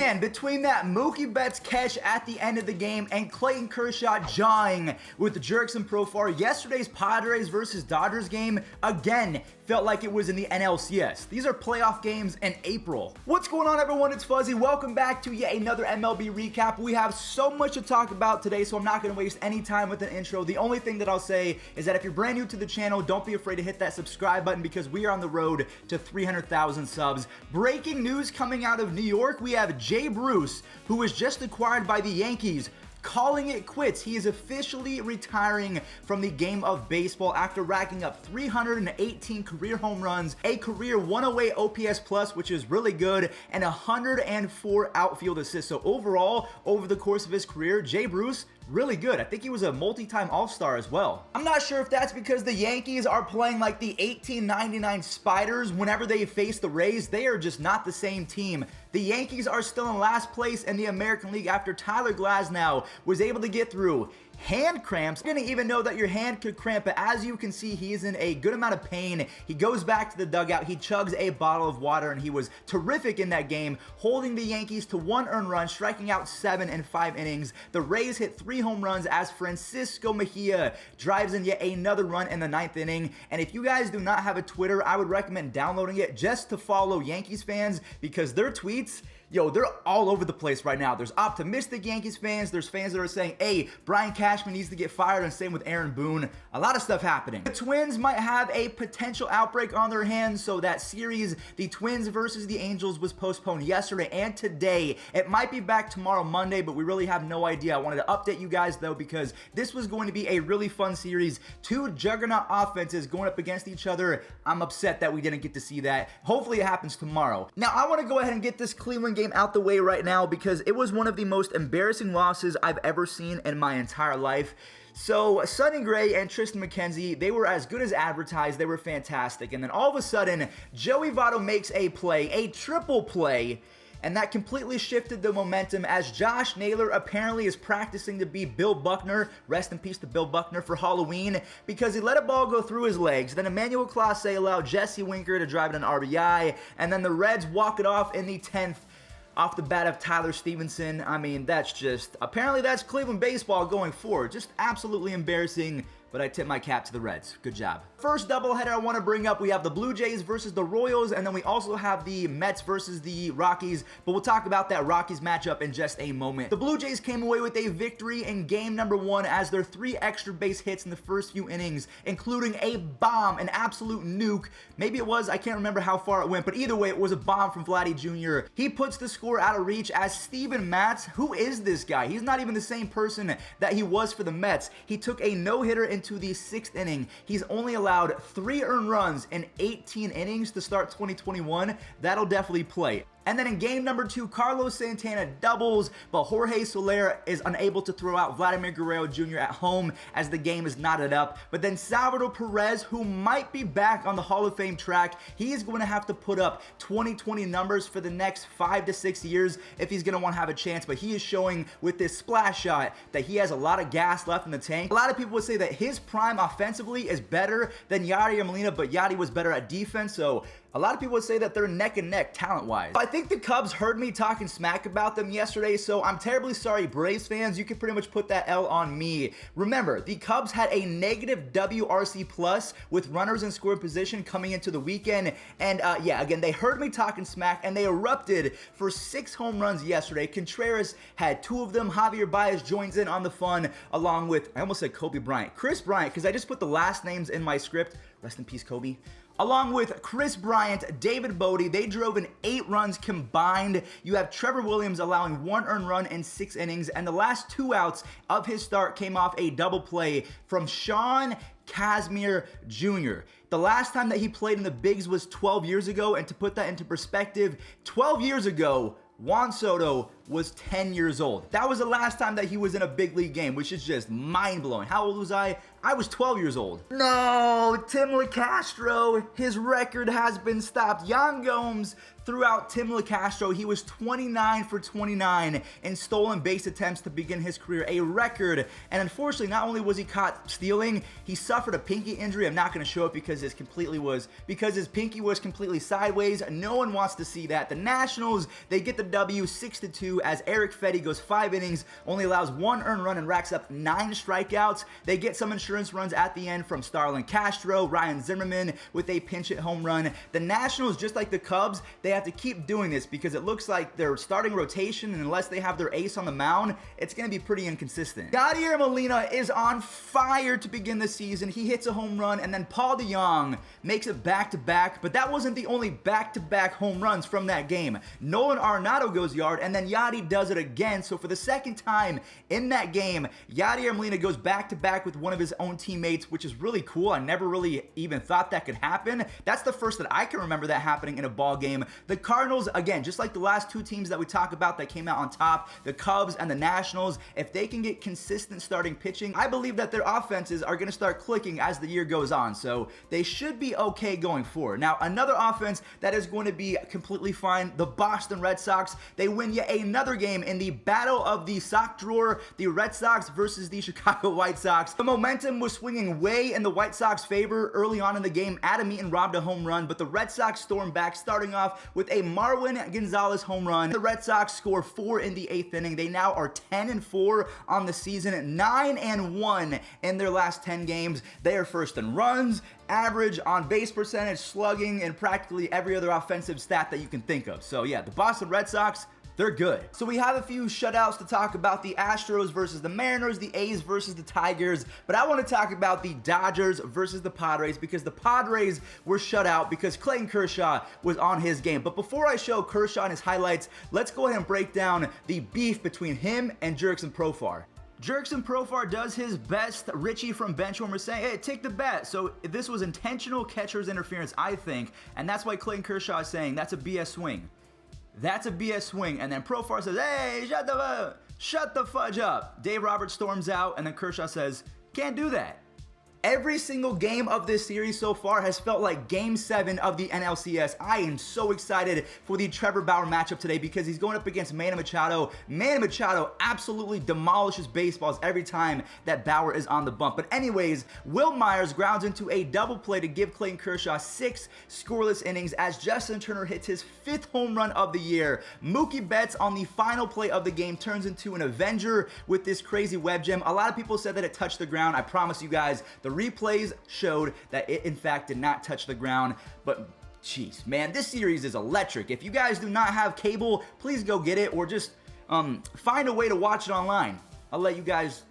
Man, between that Mookie Betts catch at the end of the game and Clayton Kershaw jawing with the Jurickson Profar, yesterday's Padres versus Dodgers game again felt like it was in the NLCS. These are playoff games in April. What's going on, everyone? It's Fuzzy. Welcome back to yet another MLB recap. We have so much to talk about today, so I'm not going to waste any time with an intro. The only thing that I'll say is that if you're brand new to the channel, don't be afraid to hit that subscribe button because we are on the road to 300,000 subs. Breaking news coming out of New York, we have Jay Bruce, who was just acquired by the Yankees, calling it quits. He is officially retiring from the game of baseball after racking up 318 career home runs, a career 108 OPS plus, which is really good, and 104 outfield assists. So overall, over the course of his career, Jay Bruce, really good. I think he was a multi-time All-Star as well. I'm not sure if that's because the Yankees are playing like the 1899 Spiders whenever they face the Rays. They are just not the same team. The Yankees are still in last place in the American League after Tyler Glasnow was able to get through hand cramps. You didn't even know that your hand could cramp, but as you can see, he is in a good amount of pain. He goes back to the dugout, he chugs a bottle of water, and he was terrific in that game, holding the Yankees to 1 earned run, striking out 7 in 5 innings. The Rays hit 3 home runs as Francisco Mejia drives in yet another run in the 9th inning. And if you guys do not have a Twitter, I would recommend downloading it just to follow Yankees fans because their tweets, yo, they're all over the place right now. There's optimistic Yankees fans. There's fans that are saying, hey, Brian Cashman needs to get fired, and same with Aaron Boone. A lot of stuff happening. The Twins might have a potential outbreak on their hands, so that series, the Twins versus the Angels, was postponed yesterday and today. It might be back tomorrow, Monday, but we really have no idea. I wanted to update you guys, though, because this was going to be a really fun series. 2 juggernaut offenses going up against each other. I'm upset that we didn't get to see that. Hopefully, it happens tomorrow. Now, I want to go ahead and get this Cleveland game out the way right now because it was one of the most embarrassing losses I've ever seen in my entire life. So Sonny Gray and Tristan McKenzie, they were as good as advertised. They were fantastic. And then all of a sudden, Joey Votto makes a play, a triple play, and that completely shifted the momentum as Josh Naylor apparently is practicing to be Bill Buckner, rest in peace to Bill Buckner, for Halloween because he let a ball go through his legs. Then Emmanuel Clase allowed Jesse Winker to drive it an RBI, and then the Reds walk it off in the 10th off the bat of Tyler Stevenson. I mean, that's just, apparently that's Cleveland baseball going forward. Just absolutely embarrassing, but I tip my cap to the Reds. Good job. First doubleheader I want to bring up, we have the Blue Jays versus the Royals, and then we also have the Mets versus the Rockies, but we'll talk about that Rockies matchup in just a moment. The Blue Jays came away with a victory in game number 1 as their 3 extra base hits in the first few innings, including a bomb, an absolute nuke. Maybe it was, I can't remember how far it went, but either way, it was a bomb from Vladdy Jr. He puts the score out of reach as Steven Matz, who is this guy? He's not even the same person that he was for the Mets. He took a no-hitter into the 6th inning. He's only allowed 3 earned runs in 18 innings to start 2021. That'll definitely play. And then in game number 2, Carlos Santana doubles, but Jorge Soler is unable to throw out Vladimir Guerrero Jr. at home as the game is knotted up. But then Salvador Perez, who might be back on the Hall of Fame track, he is going to have to put up 2020 numbers for the next 5 to 6 years if he's going to want to have a chance. But he is showing with this splash shot that he has a lot of gas left in the tank. A lot of people would say that his prime offensively is better than Yadier Molina, but Yadi was better at defense. So a lot of people would say that they're neck and neck talent-wise. I think the Cubs heard me talking smack about them yesterday, so I'm terribly sorry, Braves fans. You can pretty much put that L on me. Remember, the Cubs had a negative WRC plus with runners in scoring position coming into the weekend, and yeah, again, they heard me talking smack, and they erupted for 6 home runs yesterday. Contreras had 2 of them. Javier Baez joins in on the fun, along with, I almost said Kobe Bryant, Chris Bryant, because I just put the last names in my script. Rest in peace, Kobe. Along with Chris Bryant, David Bodie, they drove in 8 runs combined. You have Trevor Williams allowing 1 earned run in 6 innings, and the last 2 outs of his start came off a double play from Sean Kazmir Jr. The last time that he played in the bigs was 12 years ago, and to put that into perspective, 12 years ago, Juan Soto was 10 years old. That was the last time that he was in a big league game, which is just mind-blowing. How old was I? I was 12 years old. No, Tim LeCastro, his record has been stopped. Yan Gomes threw out Tim LeCastro. He was 29 for 29 in stolen base attempts to begin his career, a record. And unfortunately, not only was he caught stealing, he suffered a pinky injury. I'm not going to show it because his pinky was completely sideways. No one wants to see that. The Nationals, they get the W 6-2 as Eric Fedde goes 5 innings, only allows 1 earned run and racks up 9 strikeouts. They get some insurance runs at the end from Starlin Castro, Ryan Zimmerman with a pinch hit home run. The Nationals, just like the Cubs, they have to keep doing this because it looks like their starting rotation, and unless they have their ace on the mound, it's going to be pretty inconsistent. Yadier Molina is on fire to begin the season. He hits a home run, and then Paul DeJong makes it back-to-back, but that wasn't the only back-to-back home runs from that game. Nolan Arenado goes yard, and then Yadi does it again. So for the second time in that game, Yadier Molina goes back-to-back with one of his own teammates, which is really cool. I never really even thought that could happen. That's the first that I can remember that happening in a ball game. The Cardinals, again, just like the last 2 teams that we talk about that came out on top, the Cubs and the Nationals, if they can get consistent starting pitching, I believe that their offenses are going to start clicking as the year goes on. So they should be okay going forward. Now, another offense that is going to be completely fine, the Boston Red Sox. They win yet another game in the battle of the sock drawer, the Red Sox versus the Chicago White Sox. The momentum was swinging way in the White Sox favor early on in the game. Adam Eaton robbed a home run, but the Red Sox stormed back, starting off with a Marwin Gonzalez home run. The Red Sox score 4 in the 8th inning. They now are 10-4 on the season, 9-1 in their last 10 games. They are first in runs, average, on base percentage, slugging, and practically every other offensive stat that you can think of. So yeah, the Boston Red Sox, they're good. So we have a few shutouts to talk about: the Astros versus the Mariners, the A's versus the Tigers, but I want to talk about the Dodgers versus the Padres because the Padres were shut out because Clayton Kershaw was on his game. But before I show Kershaw and his highlights, let's go ahead and break down the beef between him and Jurickson Profar. Jurickson Profar does his best. Richie from Benchwarmer saying, hey, take the bet. So this was intentional catcher's interference, I think, and that's why Clayton Kershaw is saying that's a BS swing. That's a BS swing. And then Profar says, hey, shut the fudge up. Dave Roberts storms out, and then Kershaw says, can't do that. Every single game of this series so far has felt like Game 7 of the NLCS. I am so excited for the Trevor Bauer matchup today because he's going up against Manny Machado. Manny Machado absolutely demolishes baseballs every time that Bauer is on the bump. But anyways, Will Myers grounds into a double play to give Clayton Kershaw 6 scoreless innings as Justin Turner hits his 5th home run of the year. Mookie Betts on the final play of the game turns into an Avenger with this crazy web gem. A lot of people said that it touched the ground. I promise you guys, the replays showed that it in fact did not touch the ground. But jeez, man, this series is electric. If you guys do not have cable, please go get it, or just find a way to watch it online. I'll let you guys,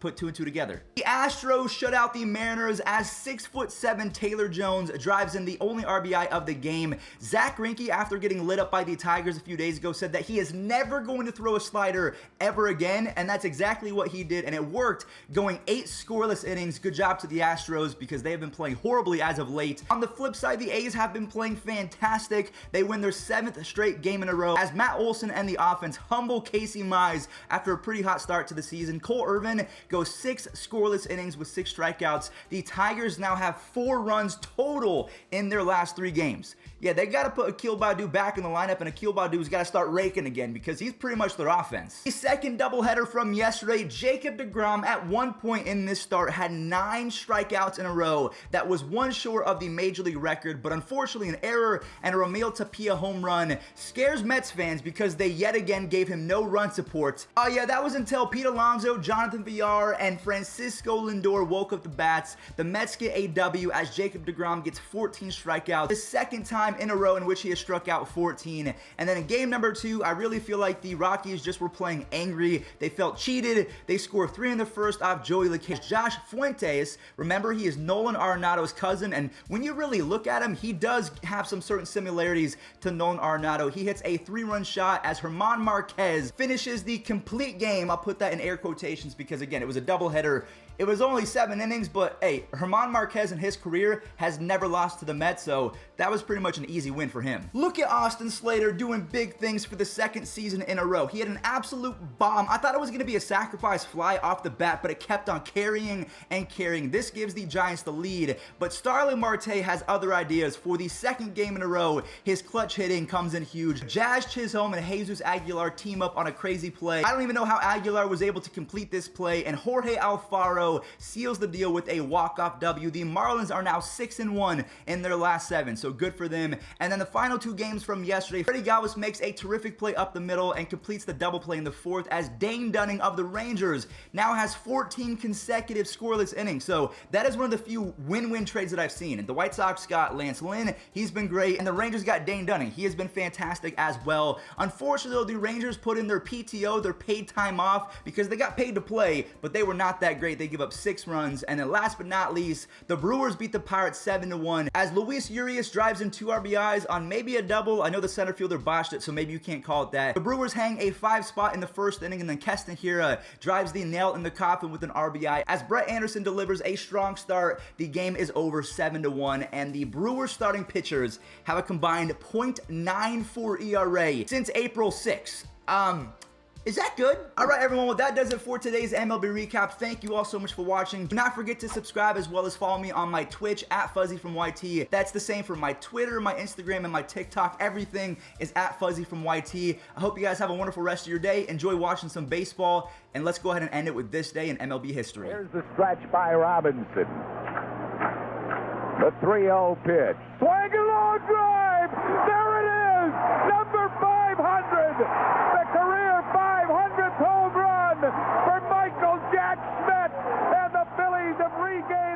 put 2 and 2 together. The Astros shut out the Mariners as 6'7" Taylor Jones drives in the only RBI of the game. Zach Greinke, after getting lit up by the Tigers a few days ago, said that he is never going to throw a slider ever again, and that's exactly what he did, and it worked, going 8 scoreless innings. Good job to the Astros because they have been playing horribly as of late. On the flip side, the A's have been playing fantastic. They win their 7th straight game in a row as Matt Olson and the offense humble Casey Mize after a pretty hot start to the season. Cole Irvin goes 6 scoreless innings with 6 strikeouts. The Tigers now have 4 runs total in their last 3 games. Yeah, they got to put Akil Baddoo back in the lineup, and Akil Baddoo's got to start raking again because he's pretty much their offense. The second doubleheader from yesterday, Jacob deGrom at one point in this start had 9 strikeouts in a row. That was 1 short of the Major League record, but unfortunately an error and a Ramil Tapia home run scares Mets fans because they yet again gave him no run support. Oh yeah, that was until Pete Alonso, Jonathan Villar, and Francisco Lindor woke up the bats. The Mets get a W as Jacob deGrom gets 14 strikeouts. The second time in a row in which he has struck out 14. And then in game number 2, I really feel like the Rockies just were playing angry. They felt cheated. They score 3 in the first off Joey LeCase. Josh Fuentes, remember, he is Nolan Arenado's cousin, and when you really look at him, he does have some certain similarities to Nolan Arenado. He hits a 3-run shot as German Marquez finishes the complete game. I'll put that in air quotations because, again, it was a doubleheader. It was only 7 innings, but hey, German Marquez in his career has never lost to the Mets, so that was pretty much an easy win for him. Look at Austin Slater doing big things for the 2nd season in a row. He had an absolute bomb. I thought it was going to be a sacrifice fly off the bat, but it kept on carrying and carrying. This gives the Giants the lead, but Starling Marte has other ideas. For the 2nd game in a row, his clutch hitting comes in huge. Jazz Chisholm and Jesus Aguilar team up on a crazy play. I don't even know how Aguilar was able to complete this play, and Jorge Alfaro seals the deal with a walk-off W. The Marlins are now 6-1 in their last 7, so good for them. And then the final 2 games from yesterday, Freddie Galvis makes a terrific play up the middle and completes the double play in the 4th as Dane Dunning of the Rangers now has 14 consecutive scoreless innings. So that is one of the few win-win trades that I've seen. And the White Sox got Lance Lynn, he's been great, and the Rangers got Dane Dunning. He has been fantastic as well. Unfortunately, though, the Rangers put in their PTO, their paid time off, because they got paid to play, but they were not that great. They give up 6 runs. And then last but not least, the Brewers beat the Pirates 7-1 as Luis Urias drives in 2 RBIs on maybe a double. I know the center fielder botched it, so maybe you can't call it that. The Brewers hang a 5 spot in the 1st inning, and then Keston Hiura drives the nail in the coffin with an RBI. As Brett Anderson delivers a strong start, the game is over 7-1, and the Brewers starting pitchers have a combined .94 ERA since April 6th. Is that good? All right, everyone. Well, that does it for today's MLB recap. Thank you all so much for watching. Do not forget to subscribe as well as follow me on my Twitch at Fuzzy from YT. That's the same for my Twitter, my Instagram, and my TikTok. Everything is at Fuzzy from YT. I hope you guys have a wonderful rest of your day. Enjoy watching some baseball, and let's go ahead and end it with this day in MLB history. Here's the stretch by Robinson. The 3-0 pitch. Swing and long drive. There it is. Number 500. The career 500th home run for Michael Jack Schmidt. And the Phillies have regained